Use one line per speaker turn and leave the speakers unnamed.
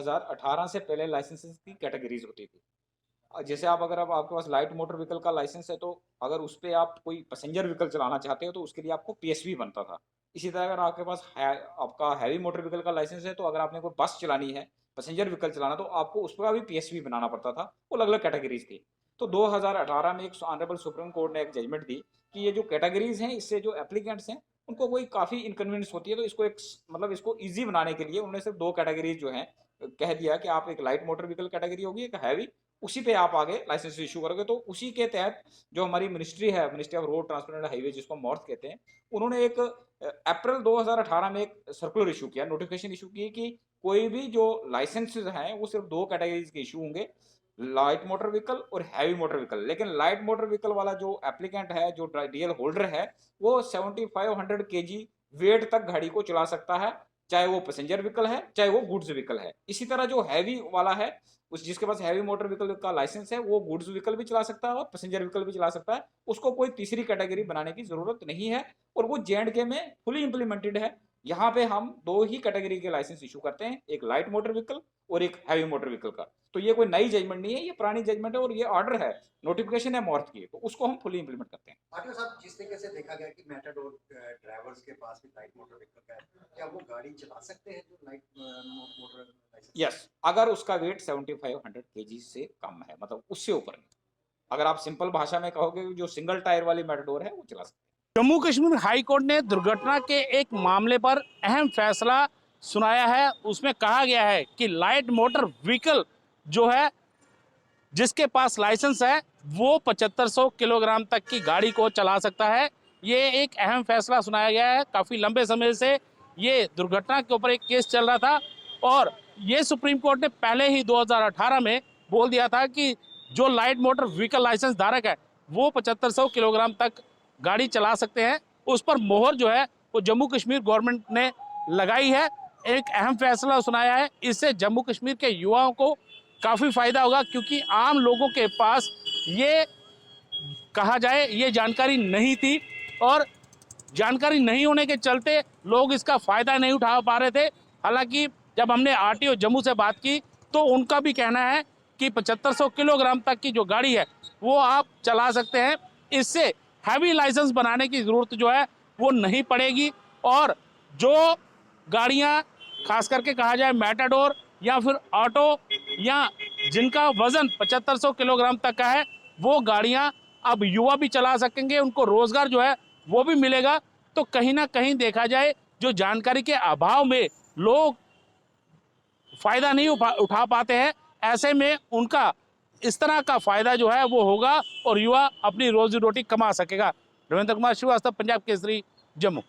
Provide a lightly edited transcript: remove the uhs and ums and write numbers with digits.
2018 से पहले लाइसेंसेस की कैटेगरीज होती थी। जैसे आप अगर आपके पास लाइट मोटर व्हीकल का लाइसेंस है, तो अगर उस पे आप कोई पैसेंजर व्हीकल चलाना चाहते हो तो उसके लिए आपको पीएसवी बनता था। इसी तरह अगर आपके पास आपका हैवी मोटर व्हीकल का लाइसेंस है, तो अगर आपने कोई बस चलानी है, पैसेंजर व्हीकल चलाना, तो आपको उसका भी पीएसवी बनाना पड़ता था। वो अलग अलग कैटेगरीज थी। तो 2018 में एक ऑनरेबल सुप्रीम कोर्ट ने एक जजमेंट दी कि ये जो कैटेगरीज हैं, इससे जो एप्लीकेंट्स हैं उनको कोई काफ़ी इनकन्वीनियंस होती है। तो इसको एक मतलब इसको ईजी बनाने के लिए उन्होंने सिर्फ दो कैटेगरीज जो हैं कह दिया कि आप एक लाइट मोटर व्हीकल कैटेगरी होगी, एक हैवी, उसी पे आप आगे लाइसेंस इशू करोगे। तो उसी के तहत जो हमारी मिनिस्ट्री है, ministry of road transport and highway, जिसको मॉर्थ कहते हैं, उन्होंने एक अप्रैल 2018 में एक सर्कुलर इशू किया, नोटिफिकेशन इशू की कि कोई भी जो लाइसेंस हैं वो सिर्फ दो कैटेगरीज के इशू होंगे, लाइट मोटर व्हीकल और हैवी मोटर व्हीकल। लेकिन लाइट मोटर व्हीकल वाला जो एप्लीकेंट है, जो डीएल होल्डर है, वो 7500 केजी वेट तक गाड़ी को चला सकता है, चाहे वो पैसेंजर व्हीकल है चाहे वो गुड्स व्हीकल है। इसी तरह जो हैवी वाला है, उस जिसके पास हैवी मोटर व्हीकल का लाइसेंस है, वो गुड्स व्हीकल भी चला सकता है और पैसेंजर व्हीकल भी चला सकता है। उसको कोई तीसरी कैटेगरी बनाने की जरूरत नहीं है। और वो जेएंडके में फुली इंप्लीमेंटेड है। यहाँ पे हम दो ही कैटेगरी के लाइसेंस इशू करते हैं, एक लाइट मोटर व्हीकल और एक हैवी मोटर व्हीकल का। तो ये कोई नई जजमेंट नहीं है, ये पुरानी जजमेंट है और ये ऑर्डर है, नोटिफिकेशन है मॉर्थ की, तो उसको हम फुली इंप्लीमेंट करते हैं।
आरटीओ साहब, जिस तरीके से देखा गया कि मेटाडोर ड्राइवर्स के पास भी लाइट मोटर व्हीकल का है, क्या वो गाड़ी चला सकते हैं जो लाइट मोटर लाइसेंस?
यस, अगर उसका वेट 7500 केजी से कम है, मतलब उससे ऊपर नहीं। अगर आप सिंपल भाषा में कहोगे, जो सिंगल टायर वाली मेटाडोर है वो चला सकते हैं।
जम्मू कश्मीर हाई कोर्ट ने दुर्घटना के एक मामले पर अहम फैसला सुनाया है। उसमें कहा गया है कि लाइट मोटर व्हीकल जो है, जिसके पास लाइसेंस है, वो 7500 किलोग्राम तक की गाड़ी को चला सकता है। ये एक अहम फैसला सुनाया गया है। काफ़ी लंबे समय से ये दुर्घटना के ऊपर एक केस चल रहा था और ये सुप्रीम कोर्ट ने पहले ही 2018 में बोल दिया था कि जो लाइट मोटर व्हीकल लाइसेंस धारक है वो 7500 किलोग्राम तक गाड़ी चला सकते हैं। उस पर मोहर जो है वो जम्मू कश्मीर गवर्नमेंट ने लगाई है। एक अहम फैसला सुनाया है। इससे जम्मू कश्मीर के युवाओं को काफ़ी फायदा होगा, क्योंकि आम लोगों के पास ये कहा जाए ये जानकारी नहीं थी और जानकारी नहीं होने के चलते लोग इसका फायदा नहीं उठा पा रहे थे। हालांकि जब हमने आरटीओ जम्मू से बात की तो उनका भी कहना है कि 7500 किलोग्राम तक की जो गाड़ी है वो आप चला सकते हैं। इससे हैवी लाइसेंस बनाने की ज़रूरत जो है वो नहीं पड़ेगी और जो गाड़ियां खास करके कहा जाए मेटाडोर या फिर ऑटो या जिनका वजन 7500 किलोग्राम तक का है, वो गाड़ियां अब युवा भी चला सकेंगे, उनको रोजगार जो है वो भी मिलेगा। तो कहीं ना कहीं देखा जाए, जो जानकारी के अभाव में लोग फायदा नहीं उठा पाते हैं, ऐसे में उनका इस तरह का फायदा जो है वो होगा और युवा अपनी रोजी रोटी कमा सकेगा। रविंद्र कुमार श्रीवास्तव, पंजाब केसरी, जम्मू।